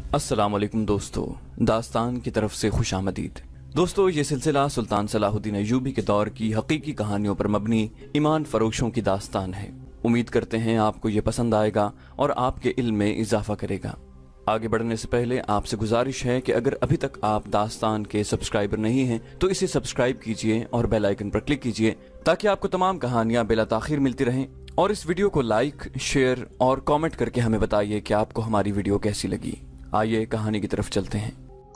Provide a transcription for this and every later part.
अस्सलाम वालेकुम दोस्तों, दास्तान की तरफ से खुश आमदीद। दोस्तों, ये सिलसिला सुल्तान सलाहुद्दीन अय्यूबी के दौर की हकीकी कहानियों पर मबनी ईमान फरोशों की दास्तान है। उम्मीद करते हैं आपको ये पसंद आएगा और आपके इल्म में इजाफा करेगा। आगे बढ़ने से पहले आपसे गुजारिश है कि अगर अभी तक आप दास्तान के सब्सक्राइबर नहीं हैं तो इसे सब्सक्राइब कीजिए और बेल आइकन पर क्लिक कीजिए ताकि आपको तमाम कहानियां बिला ताखीर मिलती रहें। और इस वीडियो को लाइक, शेयर और कमेंट करके हमें बताइए कि आपको हमारी वीडियो कैसी लगी। आइए कहानी की तरफ चलते हैं।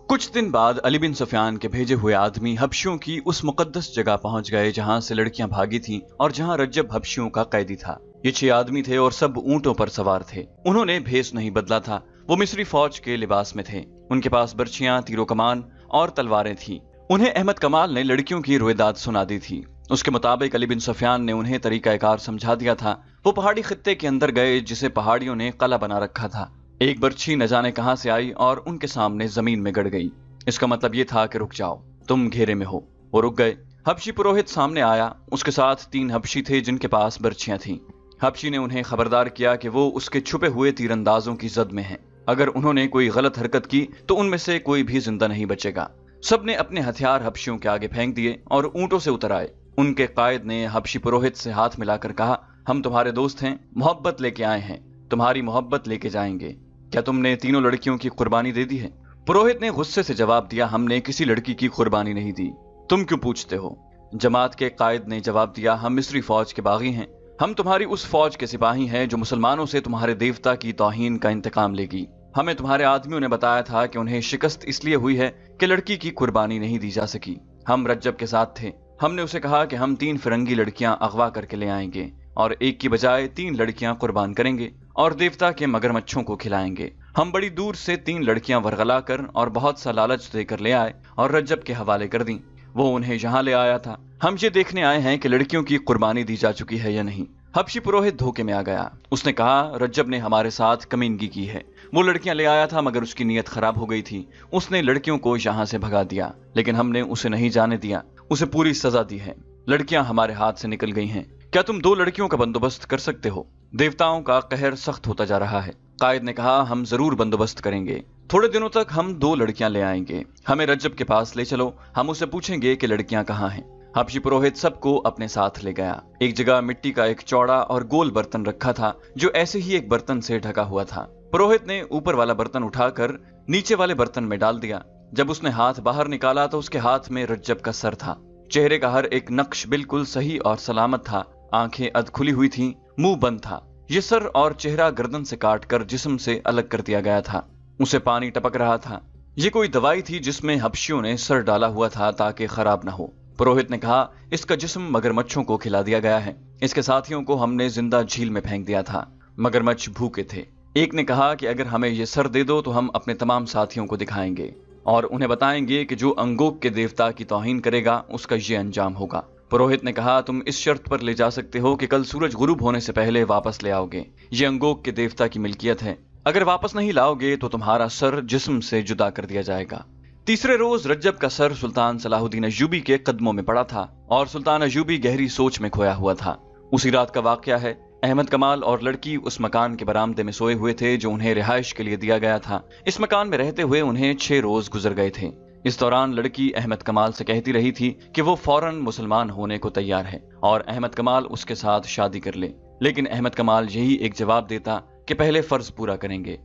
कुछ दिन बाद अली बिन सुफियान के भेजे हुए आदमी हबशियों की उस मुकद्दस जगह पहुंच गए जहां से लड़कियां भागी थीं और जहां रज्जब हबशियों का कैदी था। ये 6 आदमी थे और सब ऊंटों पर सवार थे। उन्होंने भेष नहीं बदला था। वो मिस्री फौज के लिबास में थे। उनके पास बर्छियां, तीरो कमान और तलवारें थीं। उन्हें अहमद कमाल ने लड़कियों की रोएदाद सुना दी थी। उसके मुताबिक अली बिन सुफियान ने उन्हें तरीकाकार समझा दिया था। वो पहाड़ी खित्ते के अंदर गए जिसे पहाड़ियों ने कला बना रखा था। एक बर्छी न जाने कहां से आई और उनके सामने जमीन में गड़ गई। इसका मतलब ये था कि रुक जाओ, तुम घेरे में हो। वो रुक गए। हबशी पुरोहित सामने आया। उसके साथ 3 हबशी थे जिनके पास बर्छियां थीं। हबशी ने उन्हें खबरदार किया कि वो उसके छुपे हुए तीरंदाजों की जद में हैं। अगर उन्होंने कोई गलत हरकत की तो उनमें से कोई भी जिंदा नहीं बचेगा। सबने अपने हथियार हबशियों के आगे फेंक दिए और ऊंटों से उतर आए। उनके कायद ने हबशी पुरोहित से हाथ मिलाकर कहा, हम तुम्हारे दोस्त हैं, मोहब्बत लेके आए हैं, तुम्हारी मोहब्बत लेके जाएंगे। क्या तुमने तीनों लड़कियों की कुर्बानी दे दी है? पुरोहित ने गुस्से से जवाब दिया, हमने किसी लड़की की कुर्बानी नहीं दी। तुम क्यों पूछते हो? जमात के कायद ने जवाब दिया, हम मिस्री फौज के बागी हैं। हम तुम्हारी उस फौज के सिपाही हैं जो मुसलमानों से तुम्हारे देवता की तौहीन का इंतकाम लेगी। हमें तुम्हारे आदमियों ने बताया था कि उन्हें शिकस्त इसलिए हुई है कि लड़की की कुर्बानी नहीं दी जा सकी। हम रज्जब के साथ थे। हमने उसे कहा कि हम 3 फिरंगी लड़कियां अगवा करके ले आएंगे और एक की बजाय 3 लड़कियां कुर्बान करेंगे और देवता के मगरमच्छों को खिलाएंगे। हम बड़ी दूर से 3 लड़कियां वरगला कर और बहुत सा लालच देकर ले आए और रज्जब के हवाले कर दी। वो उन्हें यहाँ ले आया था। हम ये देखने आए हैं कि लड़कियों की कुर्बानी दी जा चुकी है या नहीं। हबशी पुरोहित धोखे में आ गया। उसने कहा, रज्जब ने हमारे साथ कमीनगी की है। वो लड़कियां ले आया था मगर उसकी नीयत खराब हो गई थी। उसने लड़कियों को यहाँ से भगा दिया, लेकिन हमने उसे नहीं जाने दिया। उसे पूरी सजा दी है। लड़कियां हमारे हाथ से निकल गई हैं। क्या तुम 2 लड़कियों का बंदोबस्त कर सकते हो? देवताओं का कहर सख्त होता जा रहा है। कायद ने कहा, हम जरूर बंदोबस्त करेंगे। थोड़े दिनों तक हम 2 लड़कियां ले आएंगे। हमें रज्जब के पास ले चलो, हम उसे पूछेंगे कि लड़कियां कहाँ हैं। हबशी पुरोहित सबको अपने साथ ले गया। एक जगह मिट्टी का एक चौड़ा और गोल बर्तन रखा था जो ऐसे ही एक बर्तन से ढका हुआ था। पुरोहित ने ऊपर वाला बर्तन उठाकर नीचे वाले बर्तन में डाल दिया। जब उसने हाथ बाहर निकाला तो उसके हाथ में रज्जब का सर था। चेहरे का हर एक नक्श बिल्कुल सही और सलामत था। आंखें अध खुली हुई थीं, मुंह बंद था। ये सर और चेहरा गर्दन से काटकर जिस्म से अलग कर दिया गया था। उसे पानी टपक रहा था। ये कोई दवाई थी जिसमें हबशियों ने सर डाला हुआ था ताकि खराब न हो। पुरोहित ने कहा, इसका जिस्म मगरमच्छों को खिला दिया गया है। इसके साथियों को हमने जिंदा झील में फेंक दिया था। मगरमच्छ भूखे थे। एक ने कहा कि अगर हमें ये सर दे दो तो हम अपने तमाम साथियों को दिखाएंगे और उन्हें बताएंगे कि जो अंगोक के देवता की तौहीन करेगा उसका ये अंजाम होगा। पुरोहित ने कहा, तुम इस शर्त पर ले जा सकते हो कि कल सूरज गुरूब होने से पहले वापस ले आओगे। ये अंगोक के देवता की मिल्कियत है। अगर वापस नहीं लाओगे तो तुम्हारा सर जिस्म से जुदा कर दिया जाएगा। तीसरे रोज रज्जब का सर सुल्तान सलाहुद्दीन अय्यूबी के कदमों में पड़ा था और सुल्तान अय्यूबी गहरी सोच में खोया हुआ था। उसी रात का वाकया है। अहमद कमाल और लड़की उस मकान के बरामदे में सोए हुए थे जो उन्हें रिहाइश के लिए दिया गया था। इस मकान में रहते हुए उन्हें 6 रोज गुजर गए थे। इस दौरान लड़की अहमद कमाल से कहती रही थी कि वो फौरन मुसलमान होने को तैयार है और अहमद कमाल उसके साथ शादी कर ले। लेकिन अहमद कमाल यही एक जवाब देता कि पहले फर्ज पूरा करेंगे।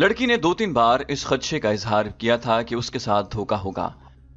लड़की ने 2-3 बार इस खदशे का इजहार किया था कि उसके साथ धोखा होगा।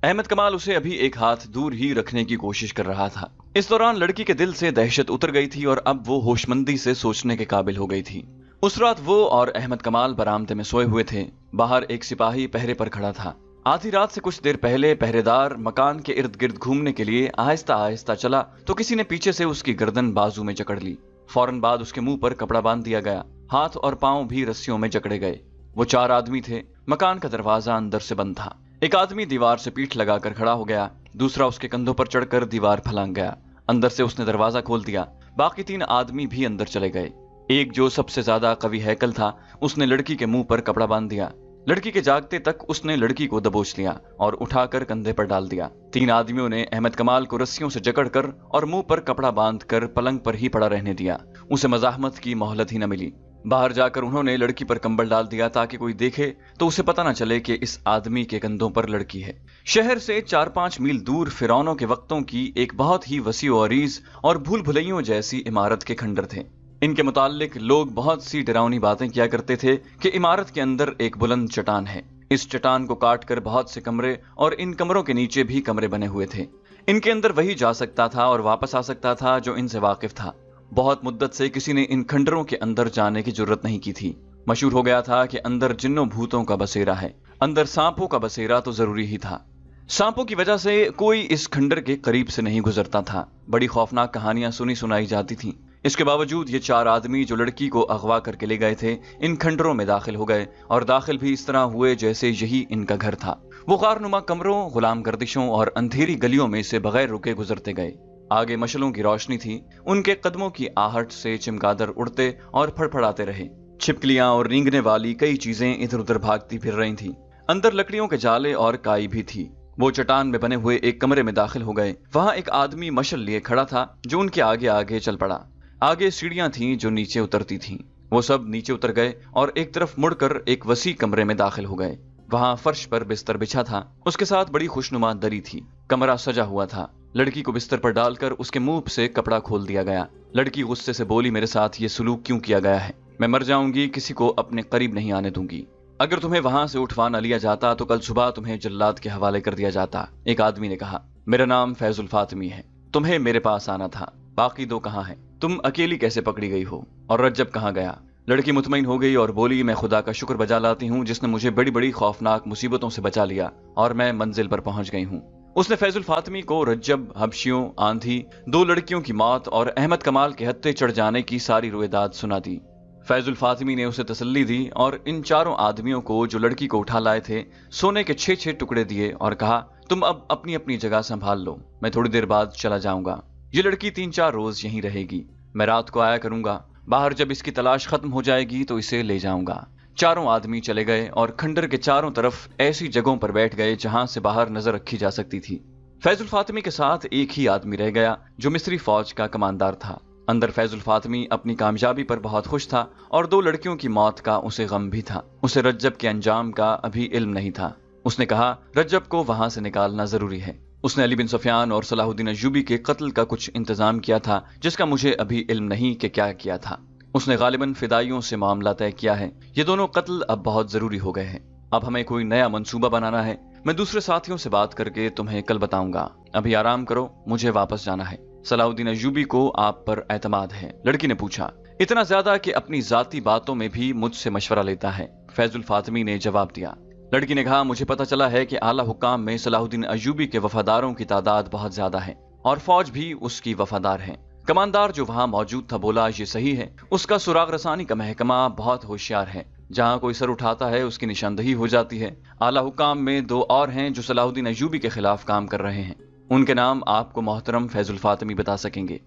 अहमद कमाल उसे अभी एक हाथ दूर ही रखने की कोशिश कर रहा था। इस दौरान लड़की के दिल से दहशत उतर गई थी और अब वो होशमंदी से सोचने के काबिल हो गई थी। उस रात वो और अहमद कमाल बरामदे में सोए हुए थे। बाहर एक सिपाही पहरे पर खड़ा था। आधी रात से कुछ देर पहले पहरेदार मकान के इर्द गिर्द घूमने के लिए आहिस्ता आहिस्ता चला तो किसी ने पीछे से उसकी गर्दन बाजू में जकड़ ली। फौरन बाद उसके मुंह पर कपड़ा बांध दिया गया। हाथ और पांव भी रस्सियों में जकड़े गए। वो 4 आदमी थे। मकान का दरवाजा अंदर से बंद था। एक आदमी दीवार से पीठ लगाकर खड़ा हो गया। दूसरा उसके कंधों पर चढ़कर दीवार फलांग गया। अंदर से उसने दरवाजा खोल दिया। बाकी 3 आदमी भी अंदर चले गए। एक जो सबसे ज्यादा कवि हैकल था उसने लड़की के मुंह पर कपड़ा बांध दिया। लड़की के जागते तक उसने लड़की को दबोच लिया और उठाकर कंधे पर डाल दिया। 3 आदमियों ने अहमद कमाल को रस्सियों से जकड़कर और मुंह पर कपड़ा बांधकर पलंग पर ही पड़ा रहने दिया। उसे मज़ाहमत की मोहलत ही न मिली। बाहर जाकर उन्होंने लड़की पर कंबल डाल दिया ताकि कोई देखे तो उसे पता न चले कि इस आदमी के कंधों पर लड़की है। शहर से 4-5 मील दूर फिरौनों के वक्तों की एक बहुत ही वसी और अरीज और भूल भुलैयों जैसी इमारत के खंडर थे। इनके मुताल्लिक लोग बहुत सी डरावनी बातें किया करते थे कि इमारत के अंदर एक बुलंद चट्टान है। इस चट्टान को काटकर बहुत से कमरे और इन कमरों के नीचे भी कमरे बने हुए थे। इनके अंदर वही जा सकता था और वापस आ सकता था जो इनसे वाकिफ था। बहुत मुद्दत से किसी ने इन खंडरों के अंदर जाने की जरूरत नहीं की थी। मशहूर हो गया था कि अंदर जिन्नों भूतों का बसेरा है, अंदर सांपों का बसेरा तो जरूरी ही था। सांपों की वजह से कोई इस खंडर के करीब से नहीं गुजरता था। बड़ी खौफनाक कहानियां सुनी सुनाई जाती थीं। इसके बावजूद ये 4 आदमी जो लड़की को अगवा करके ले गए थे इन खंडरों में दाखिल हो गए और दाखिल भी इस तरह हुए जैसे यही इनका घर था। वो गारनुमा कमरों, गुलाम गर्दिशों और अंधेरी गलियों में से बगैर रुके गुजरते गए। आगे मशलों की रोशनी थी, उनके कदमों की आहट से चमगादड़ उड़ते और फड़फड़ाते रहे। छिपकलियां और रेंगने वाली कई चीजें इधर उधर भागती फिर रही थीं। अंदर लकड़ियों के जाले और काई भी थी। वो चट्टान में बने हुए एक कमरे में दाखिल हो गए। वहां एक आदमी मशल लिए खड़ा था जो उनके आगे आगे चल पड़ा। आगे सीढ़ियां थीं जो नीचे उतरती थीं। वो सब नीचे उतर गए और एक तरफ मुड़कर एक वसी कमरे में दाखिल हो गए। वहां फर्श पर बिस्तर बिछा था, उसके साथ बड़ी खुशनुमा दरी थी। कमरा सजा हुआ था। लड़की को बिस्तर पर डालकर उसके मुंह से कपड़ा खोल दिया गया। लड़की गुस्से से बोली, मेरे साथ ये सलूक क्यों किया गया है? मैं मर जाऊंगी, किसी को अपने करीब नहीं आने दूंगी। अगर तुम्हें वहां से उठवा न लिया जाता तो कल सुबह तुम्हें जल्लाद के हवाले कर दिया जाता। एक आदमी ने कहा, मेरा नाम फैजुल फातिमी है, तुम्हें मेरे पास आना था। बाकी 2 कहाँ हैं? तुम अकेली कैसे पकड़ी गई हो? और रज्जब कहाँ गया? लड़की मुतमईन हो गई और बोली, मैं खुदा का शुक्र बजा लाती हूँ जिसने मुझे बड़ी बड़ी खौफनाक मुसीबतों से बचा लिया और मैं मंजिल पर पहुंच गई हूँ। उसने फैजुल फातिमी को रज्जब, हबशियों, आंधी, 2 लड़कियों की मौत और अहमद कमाल के हत्थे चढ़ जाने की सारी रुएदाद सुना दी। फैजुल फातिमी ने उसे तसल्ली दी और इन 4 आदमियों को जो लड़की को उठा लाए थे सोने के 6-6 टुकड़े दिए और कहा, तुम अब अपनी अपनी जगह संभाल लो, मैं थोड़ी देर बाद चला जाऊंगा। ये लड़की 3-4 रोज यहीं रहेगी। मैं रात को आया करूंगा। बाहर जब इसकी तलाश खत्म हो जाएगी तो इसे ले जाऊंगा। 4 आदमी चले गए और खंडर के चारों तरफ ऐसी जगहों पर बैठ गए जहां से बाहर नजर रखी जा सकती थी। फैजुल फातिमी के साथ एक ही आदमी रह गया जो मिस्री फौज का कमांडर था। अंदर फैजुल फातिमी अपनी कामयाबी पर बहुत खुश था और 2 लड़कियों की मौत का उसे गम भी था। उसे रज्जब के अंजाम का अभी इल्म नहीं था। उसने कहा, रज्जब को वहां से निकालना जरूरी है। उसने अली बिन सुफियान और सलाहुद्दीन अय्यूबी के कत्ल का कुछ इंतजाम किया था जिसका मुझे अभी इल्म नहीं कि क्या किया था। उसने गालिबन फिदाइयों से मामला तय किया है। ये दोनों कत्ल अब बहुत जरूरी हो गए हैं। अब हमें कोई नया मंसूबा बनाना है। मैं दूसरे साथियों से बात करके तुम्हें कल बताऊंगा। अभी आराम करो, मुझे वापस जाना है। सलाहुद्दीन अय्यूबी को आप पर एतमाद है? लड़की ने पूछा। इतना ज्यादा कि अपनी जाती बातों में भी मुझसे मशवरा लेता है, फैजुल फातिमी ने जवाब दिया। लड़की ने कहा, मुझे पता चला है कि आला हुक्काम में सलाहुद्दीन अय्यूबी के वफादारों की तादाद बहुत ज्यादा है और फौज भी उसकी वफादार है। कमांडर जो वहां मौजूद था बोला, ये सही है। उसका सुराग रसानी का महकमा बहुत होशियार है। जहां कोई सर उठाता है उसकी निशानदही हो जाती है। आला हुक्काम में 2 और हैं जो सलाहुद्दीन अय्यूबी के खिलाफ काम कर रहे हैं। उनके नाम आपको मोहतरम फैजुल फातिमी बता सकेंगे।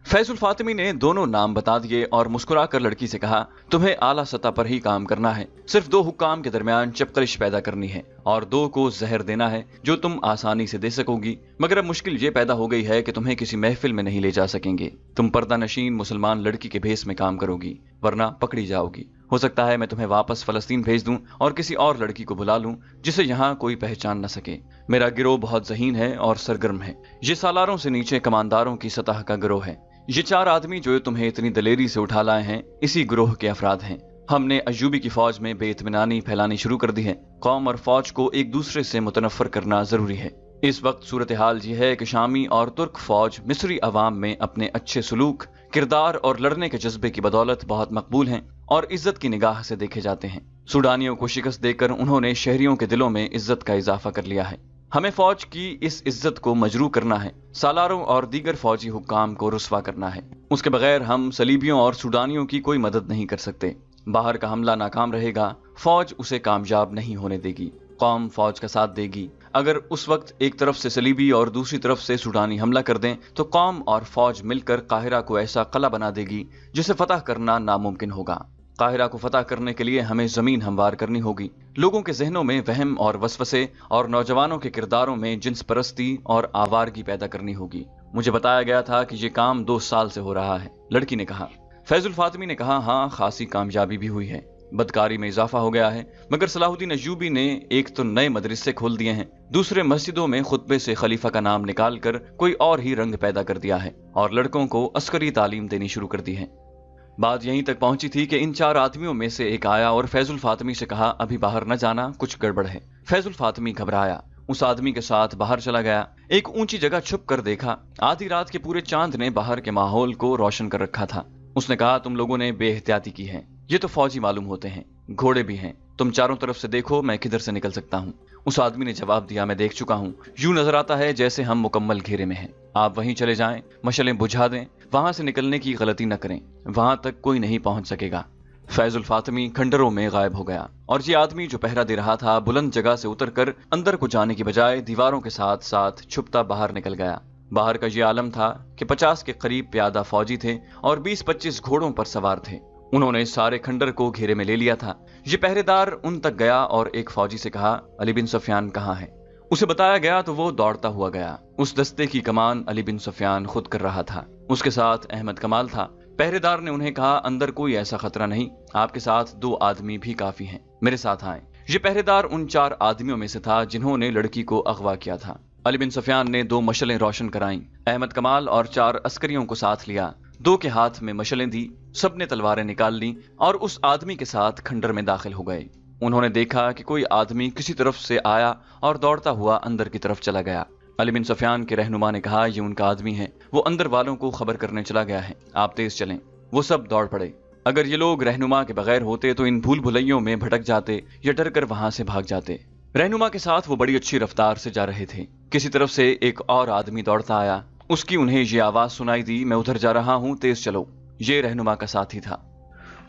फैजुल फातिमी ने दोनों नाम बता दिए और मुस्कुराकर लड़की से कहा, तुम्हें आला सतह पर ही काम करना है। सिर्फ 2 हुक्काम के दरमियान चपकलिश पैदा करनी है और 2 को जहर देना है जो तुम आसानी से दे सकोगी। मगर अब मुश्किल ये पैदा हो गई है कि तुम्हें किसी महफिल में नहीं ले जा सकेंगे। तुम पर्दा नशीन मुसलमान लड़की के भेस में काम करोगी, वरना पकड़ी जाओगी। हो सकता है मैं तुम्हें वापस फलस्तीन भेज दूं और किसी और लड़की को बुला लूं जिसे यहाँ कोई पहचान न सके। मेरा गिरोह बहुत ज़हीन है और सरगर्म है। ये सालारों से नीचे कमांडरों की सतह का गिरोह है। ये 4 आदमी जो तुम्हें इतनी दलेरी से उठा लाए हैं इसी गिरोह के अफराद हैं। हमने अय्यूबी की फौज में बेइत्मीनानी फैलानी शुरू कर दी है। कौम और फौज को एक दूसरे से मुतनफर करना जरूरी है। इस वक्त सूरत हाल ये है कि शामी और तुर्क फौज मिस्री अवाम में अपने अच्छे सलूक, किरदार और लड़ने के जज्बे की बदौलत बहुत मकबूल हैं और इज्जत की निगाह से देखे जाते हैं। सूडानियों को शिकस्त देकर उन्होंने शहरियों के दिलों में इज्जत का इजाफा कर लिया है। हमें फौज की इस इज्जत को मजरू करना है, सालारों और दीगर फौजी हुक्काम को रुस्वा करना है। उसके बगैर हम सलीबियों और सूडानियों की कोई मदद नहीं कर सकते। बाहर का हमला नाकाम रहेगा, फौज उसे कामयाब नहीं होने देगी। कौम फौज का साथ देगी। अगर उस वक्त एक तरफ से सलीबी और दूसरी तरफ से सूडानी हमला कर दें तो कौम और फौज मिलकर काहिरा को ऐसा किला बना देगी जिसे फतह करना नामुमकिन होगा। काहिरा को फतह करने के लिए हमें जमीन हमवार करनी होगी। लोगों के जहनों में वहम और वसवसे और नौजवानों के किरदारों में जिन्स परस्ती और आवारगी पैदा करनी होगी। मुझे बताया गया था कि ये काम 2 साल से हो रहा है। लड़की ने कहा, फैजुल फातमी ने कहा, हाँ, खासी कामयाबी भी हुई है, बदकारी में इजाफा हो गया है, मगर सलाहुद्दीन अय्यूबी ने एक तो नए मदरसे खोल दिए हैं, दूसरे मस्जिदों में खुतबे से खलीफा का नाम निकाल कर कोई और ही रंग पैदा कर दिया है और लड़कों को अस्करी तालीम देनी शुरू कर दी है। बात यहीं तक पहुंची थी कि इन 4 आदमियों में से एक आया और फैजुल फातमी से कहा, अभी बाहर न जाना, कुछ गड़बड़ है। फैजुल फातमी घबराया, उस आदमी के साथ बाहर चला गया। एक ऊंची जगह छुप कर देखा, आधी रात के पूरे चांद ने बाहर के माहौल को रोशन कर रखा था। उसने कहा, तुम लोगों ने बेएहतियाती की है, ये तो फौजी मालूम होते हैं, घोड़े भी हैं, तुम चारों तरफ से देखो, मैं किधर से निकल सकता हूँ। उस आदमी ने जवाब दिया, मैं देख चुका हूँ, यूं नजर आता है जैसे हम मुकम्मल घेरे में हैं। आप वहीं चले जाएं, मशलें बुझा दें, वहां से निकलने की गलती न करें, वहां तक कोई नहीं पहुंच सकेगा। फैजुल फातमी खंडरों में गायब हो गया और ये आदमी जो पहरा दे रहा था बुलंद जगह से उतरकर अंदर को जाने की बजाय दीवारों के साथ साथ छुपता बाहर निकल गया। बाहर का ये आलम था कि 50 के करीब प्यादा फौजी थे और 20-25 घोड़ों पर सवार थे। उन्होंने सारे खंडर को घेरे में ले लिया था। ये पहरेदार उन तक गया और एक फौजी से कहा, अली बिन सुफियान कहाँ है? उसे बताया गया तो वो दौड़ता हुआ गया। उस दस्ते की कमान अली बिन सुफियान खुद कर रहा था, उसके साथ अहमद कमाल था। पहरेदार ने उन्हें कहा, अंदर कोई ऐसा खतरा नहीं, आपके साथ 2 आदमी भी काफी हैं, मेरे साथ आए। ये पहरेदार उन 4 आदमियों में से था जिन्होंने लड़की को अगवा किया था। अली बिन सुफियान ने 2 मशलें रोशन कराईं, अहमद कमाल और 4 अस्करियों को साथ लिया, 2 के हाथ में मशलें दी, सबने तलवारें निकाल ली और उस आदमी के साथ खंडर में दाखिल हो गए। उन्होंने देखा कि कोई आदमी किसी तरफ से आया और दौड़ता हुआ अंदर की तरफ चला गया। अली बिन सुफियान के रहनुमा ने कहा, ये उनका आदमी है, वो अंदर वालों को खबर करने चला गया है, आप तेज चलें। वो सब दौड़ पड़े। अगर ये लोग रहनुमा के बगैर होते तो इन भूल भुलैयों में भटक जाते या डर कर वहां से भाग जाते। रहनुमा के साथ वो बड़ी अच्छी रफ्तार से जा रहे थे। किसी तरफ से एक और आदमी दौड़ता आया, उसकी उन्हें ये आवाज सुनाई दी, मैं उधर जा रहा हूं, तेज चलो। ये रहनुमा का साथी था।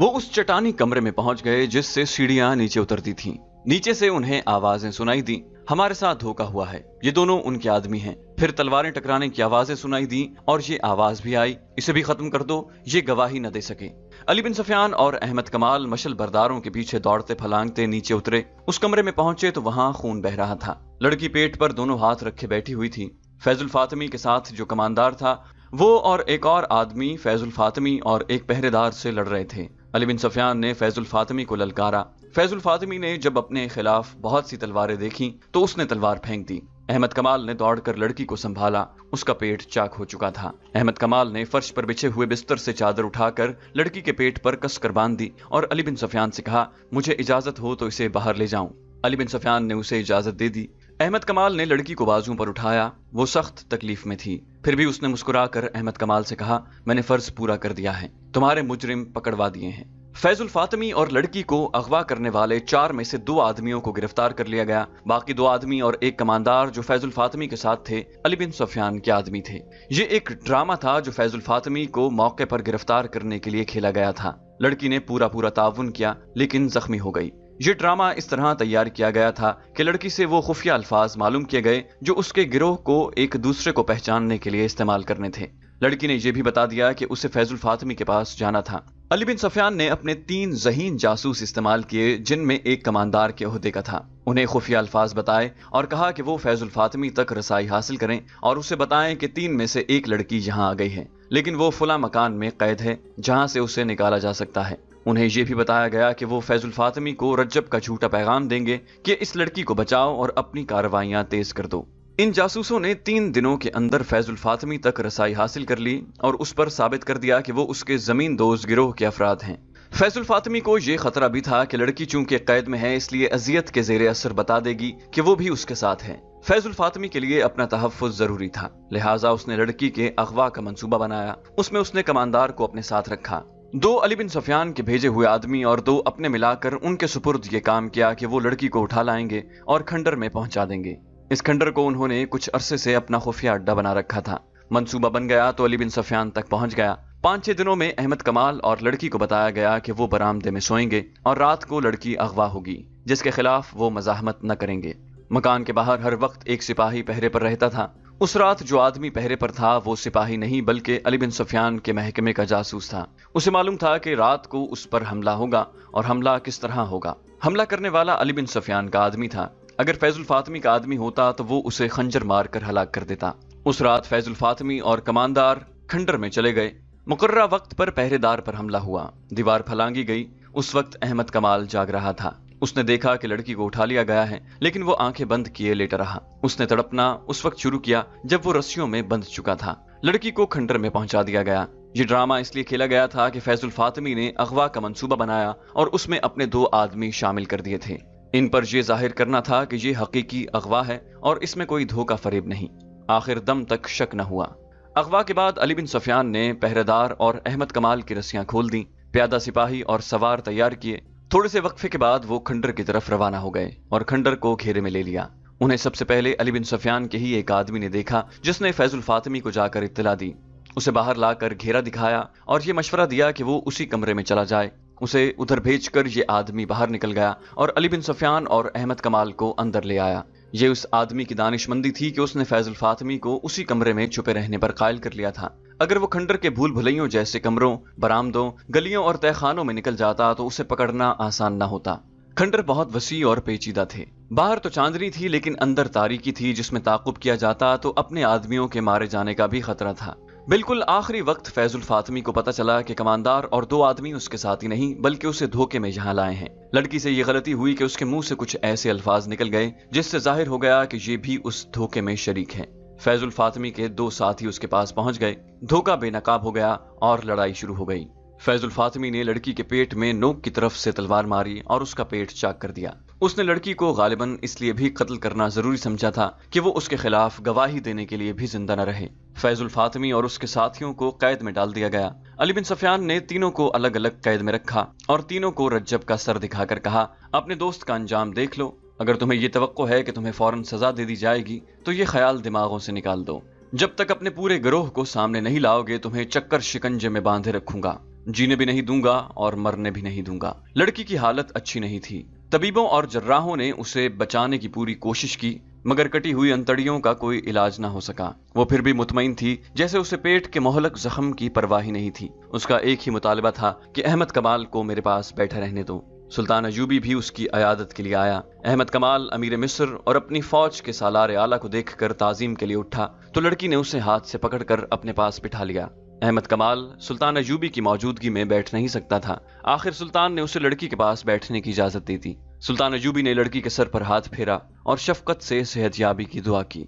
वो उस चट्टानी कमरे में पहुंच गए जिससे सीढ़ियां नीचे उतरती थीं। नीचे से उन्हें आवाजें सुनाई दी, हमारे साथ धोखा हुआ है, ये दोनों उनके आदमी हैं। फिर तलवारें टकराने की आवाजें सुनाई दी और ये आवाज भी आई, इसे भी खत्म कर दो, ये गवाही न दे सके। अली बिन सुफियान और अहमद कमाल मशल बरदारों के पीछे दौड़ते फलांगते नीचे उतरे। उस कमरे में पहुंचे तो वहां खून बह रहा था। लड़की पेट पर दोनों हाथ रखे बैठी हुई थी। फैजुल फातमी के साथ जो कमांदार था वो और एक और आदमी फैजुल फातमी और एक पहरेदार से लड़ रहे थे। अली बिन सुफियान ने फैजुल फातमी को ललकारा। फैजुल फातमी ने जब अपने खिलाफ बहुत सी तलवारें देखी तो उसने तलवार फेंक दी। अहमद कमाल ने दौड़कर लड़की को संभाला, उसका पेट चाक हो चुका था। अहमद कमाल ने फर्श पर बिछे हुए बिस्तर से चादर उठाकर लड़की के पेट पर कसकर बांध दी और अली बिन सुफियान से कहा, मुझे इजाजत हो तो इसे बाहर ले जाऊं। अली बिन सुफियान ने उसे इजाजत दे दी। अहमद कमाल ने लड़की को बाजुओं पर उठाया, वो सख्त तकलीफ में थी, फिर भी उसने मुस्कुराकर अहमद कमाल से कहा, मैंने फर्ज पूरा कर दिया है, तुम्हारे मुजरिम पकड़वा दिए हैं। फैजुल फातमी और लड़की को अगवा करने वाले 4 में से 2 आदमियों को गिरफ्तार कर लिया गया। बाकी 2 आदमी और एक कमांदार जो फैजुल फातमी के साथ थे अली बिन सुफियान के आदमी थे। ये एक ड्रामा था जो फैजुल फातमी को मौके पर गिरफ्तार करने के लिए खेला गया था। लड़की ने पूरा ताउन किया लेकिन जख्मी हो गई। ये ड्रामा इस तरह तैयार किया गया था कि लड़की से वो खुफिया अल्फाज मालूम किए गए जो उसके गिरोह को एक दूसरे को पहचानने के लिए इस्तेमाल करने थे। लड़की ने यह भी बता दिया कि उसे फैजुल फातमी के पास जाना था। अली बिन सुफियान ने अपने 3 ज़हीन जासूस इस्तेमाल किए जिनमें एक कमांदार के ओहदे का था। उन्हें खुफिया अल्फाज बताए और कहा कि वो फैजुल फातमी तक रसाई हासिल करें और उसे बताएं कि 3 में से एक लड़की यहाँ आ गई है, लेकिन वो फला मकान में कैद है जहाँ से उसे निकाला जा सकता है। उन्हें यह भी बताया गया कि वो फैजुल फातमी को रज्जब का झूठा पैगाम देंगे कि इस लड़की को बचाओ और अपनी कार्रवाइयां तेज कर दो। इन जासूसों ने 3 दिनों के अंदर फैजुल फातमी तक रसाई हासिल कर ली और उस पर साबित कर दिया कि वो उसके जमीन दोस्त गिरोह के अफराद हैं। फैजुल फातमी को यह खतरा भी था कि लड़की चूंकि कैद में है इसलिए अजियत के जेरे असर बता देगी कि वो भी उसके साथ है। फैजुल फातमी के लिए अपना तहफ्फुज जरूरी था, लिहाजा उसने लड़की के अगवा का मंसूबा बनाया। उसमें उसने कमांदार को अपने साथ रखा, 2 अली बिन सुफियान के भेजे हुए आदमी और 2 अपने मिलाकर उनके सुपुर्द ये काम किया कि वो लड़की को उठा लाएंगे और खंडर में पहुंचा देंगे। इस खंडर को उन्होंने कुछ अरसे से अपना खुफिया अड्डा बना रखा था। मंसूबा बन गया तो अली बिन सुफियान तक पहुंच गया। 5-6 दिनों में अहमद कमाल और लड़की को बताया गया कि वो बरामदे में सोएंगे और रात को लड़की अगवा होगी, जिसके खिलाफ वो मजाहमत न करेंगे। मकान के बाहर हर वक्त एक सिपाही पहरे पर रहता था। उस रात जो आदमी पहरे पर था वो सिपाही नहीं बल्कि अली बिन सुफियान के महकमे का जासूस था। उसे मालूम था कि रात को उस पर हमला होगा और हमला किस तरह होगा। हमला करने वाला अली बिन सुफियान का आदमी था। अगर फैजुल फातमी का आदमी होता तो वो उसे खंजर मार कर हलाक कर देता। उस रात फैजुल फातमी और कमांदार खंडर में चले गए। मुकर्ररा वक्त पर पहरेदार पर हमला हुआ। दीवार फलांगी गई। उस वक्त अहमद कमाल जाग रहा था। उसने देखा कि लड़की को उठा लिया गया है, लेकिन वो आंखें बंद किए लेटा रहा। उसने तड़पना उस वक्त शुरू किया जब वो रस्सियों में बंध चुका था। लड़की को खंडर में पहुंचा दिया गया। ये ड्रामा इसलिए खेला गया था कि फैजुल फातिमी ने अगवा का मंसूबा बनाया और उसमें अपने 2 आदमी शामिल कर दिए थे। इन पर यह जाहिर करना था कि ये हकीकी अगवा है और इसमें कोई धोखा फरेब नहीं। आखिर दम तक शक न हुआ। अगवा के बाद अली बिन सुफियान ने पहरेदार और अहमद कमाल की रस्सियां खोल दी। प्यादा सिपाही और सवार तैयार किए। थोड़े से वक्फे के बाद वो खंडर की तरफ रवाना हो गए और खंडर को घेरे में ले लिया। उन्हें सबसे पहले अली बिन सुफियान के ही एक आदमी ने देखा, जिसने फैजुल फातिमी को जाकर इत्तला दी। उसे बाहर लाकर घेरा दिखाया और ये मशवरा दिया कि वो उसी कमरे में चला जाए। उसे उधर भेजकर ये आदमी बाहर निकल गया और अली बिन सुफियान और अहमद कमाल को अंदर ले आया। ये उस आदमी की दानिशमंदी थी कि उसने फैजुल फातिमी को उसी कमरे में छुपे रहने पर कायल कर लिया था। अगर वो खंडर के भूल भुलैयों जैसे कमरों, बरामदों, गलियों और तहखानों में निकल जाता तो उसे पकड़ना आसान न होता। खंडर बहुत वसी और पेचीदा थे। बाहर तो चांदनी थी, लेकिन अंदर तारीकी थी जिसमें ताकुब किया जाता तो अपने आदमियों के मारे जाने का भी खतरा था। बिल्कुल आखिरी वक्त फैजुल फातिमी को पता चला कि कमांदार और 2 आदमी उसके साथ ही नहीं बल्कि उसे धोखे में यहाँ लाए हैं। लड़की से ये गलती हुई कि उसके मुंह से कुछ ऐसे अल्फाज निकल गए जिससे जाहिर हो गया कि ये भी उस धोखे में शरीक है। फैजुल फातिमी के 2 साथी उसके पास पहुंच गए। धोखा बेनकाब हो गया और लड़ाई शुरू हो गई। फैजुल फातिमी ने लड़की के पेट में नोक की तरफ से तलवार मारी और उसका पेट चाक कर दिया। उसने लड़की को गालिबन इसलिए भी कत्ल करना जरूरी समझा था कि वो उसके खिलाफ गवाही देने के लिए भी जिंदा न रहे। फैजुल फातिमी और उसके साथियों को कैद में डाल दिया गया। अली बिन सुफियान ने तीनों को अलग अलग कैद में रखा और तीनों को रज्जब का सर दिखाकर कहा, अपने दोस्त का अंजाम देख लो। अगर तुम्हें ये तवक्को है कि तुम्हें फौरन सजा दे दी जाएगी तो ये ख्याल दिमागों से निकाल दो। जब तक अपने पूरे गिरोह को सामने नहीं लाओगे तुम्हें चक्कर शिकंजे में बांधे रखूंगा। जीने भी नहीं दूंगा और मरने भी नहीं दूंगा। लड़की की हालत अच्छी नहीं थी। तबीबों और जर्राहों ने उसे बचाने की पूरी कोशिश की, मगर कटी हुई अंतड़ियों का कोई इलाज ना हो सका। वो फिर भी मुतमईन थी, जैसे उसे पेट के मोहलक जख्म की परवाह ही नहीं थी। उसका एक ही मुतालबा था कि अहमद कमाल को मेरे पास बैठा रहने दो। सुल्तान अयूबी भी उसकी अयादत के लिए आया। अहमद कमाल अमीर मिस्र और अपनी फौज के सालार आला को देखकर ताजीम के लिए उठा तो लड़की ने उसे हाथ से पकड़कर अपने पास बिठा लिया। अहमद कमाल सुल्तान अयूबी की मौजूदगी में बैठ नहीं सकता था। आखिर सुल्तान ने उसे लड़की के पास बैठने की इजाजत दी थी। सुल्तान अयूबी ने लड़की के सर पर हाथ फेरा और शफकत से सेहतयाबी की दुआ की।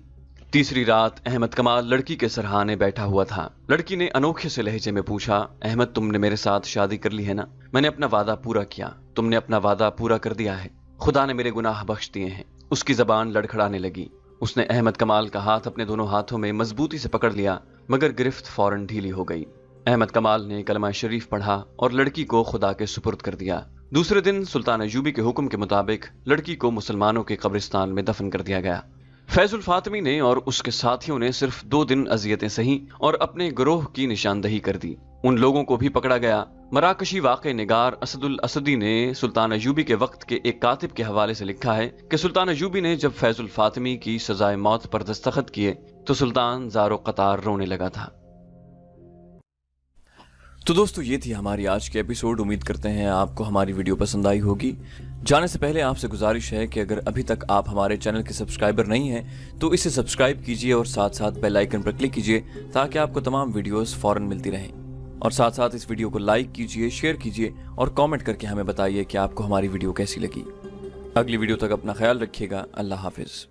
तीसरी रात अहमद कमाल लड़की के सरहाने बैठा हुआ था। लड़की ने अनोखे से लहजे में पूछा, अहमद तुमने मेरे साथ शादी कर ली है ना? मैंने अपना वादा पूरा किया। तुमने अपना वादा पूरा कर दिया है। खुदा ने मेरे गुनाह बख्श दिए हैं। उसकी जबान लड़खड़ाने लगी। उसने अहमद कमाल का हाथ अपने दोनों हाथों में मजबूती से पकड़ लिया, मगर गिरफ्त फौरन ढीली हो गई। अहमद कमाल ने कलमा शरीफ पढ़ा और लड़की को खुदा के सुपुर्द कर दिया। दूसरे दिन सुल्तान अयूबी के हुक्म के मुताबिक लड़की को मुसलमानों के कब्रिस्तान में दफन कर दिया गया। फैजुल फातिमी ने और उसके साथियों ने सिर्फ 2 दिन अजियतें सही और अपने गिरोह की निशानदही कर दी। उन लोगों को भी पकड़ा गया। मराकशी वाक़े निगार असदुल असदी ने सुल्तान अयूबी के वक्त के एक कातिब के हवाले से लिखा है कि सुल्तान अयूबी ने जब फैजुल फातिमी की सजाए मौत पर दस्तखत किए तो सुल्तान ज़ारो कतार रोने लगा था। तो दोस्तों ये थी हमारी आज की एपिसोड। उम्मीद करते हैं आपको हमारी वीडियो पसंद आई होगी। जाने से पहले आपसे गुजारिश है कि अगर अभी तक आप हमारे चैनल के सब्सक्राइबर नहीं हैं तो इसे सब्सक्राइब कीजिए और साथ साथ बेल आइकन पर क्लिक कीजिए ताकि आपको तमाम वीडियोस फौरन मिलती रहें। और साथ साथ इस वीडियो को लाइक कीजिए, शेयर कीजिए और कमेंट करके हमें बताइए कि आपको हमारी वीडियो कैसी लगी। अगली वीडियो तक अपना ख्याल रखिएगा। अल्लाह हाफिज़।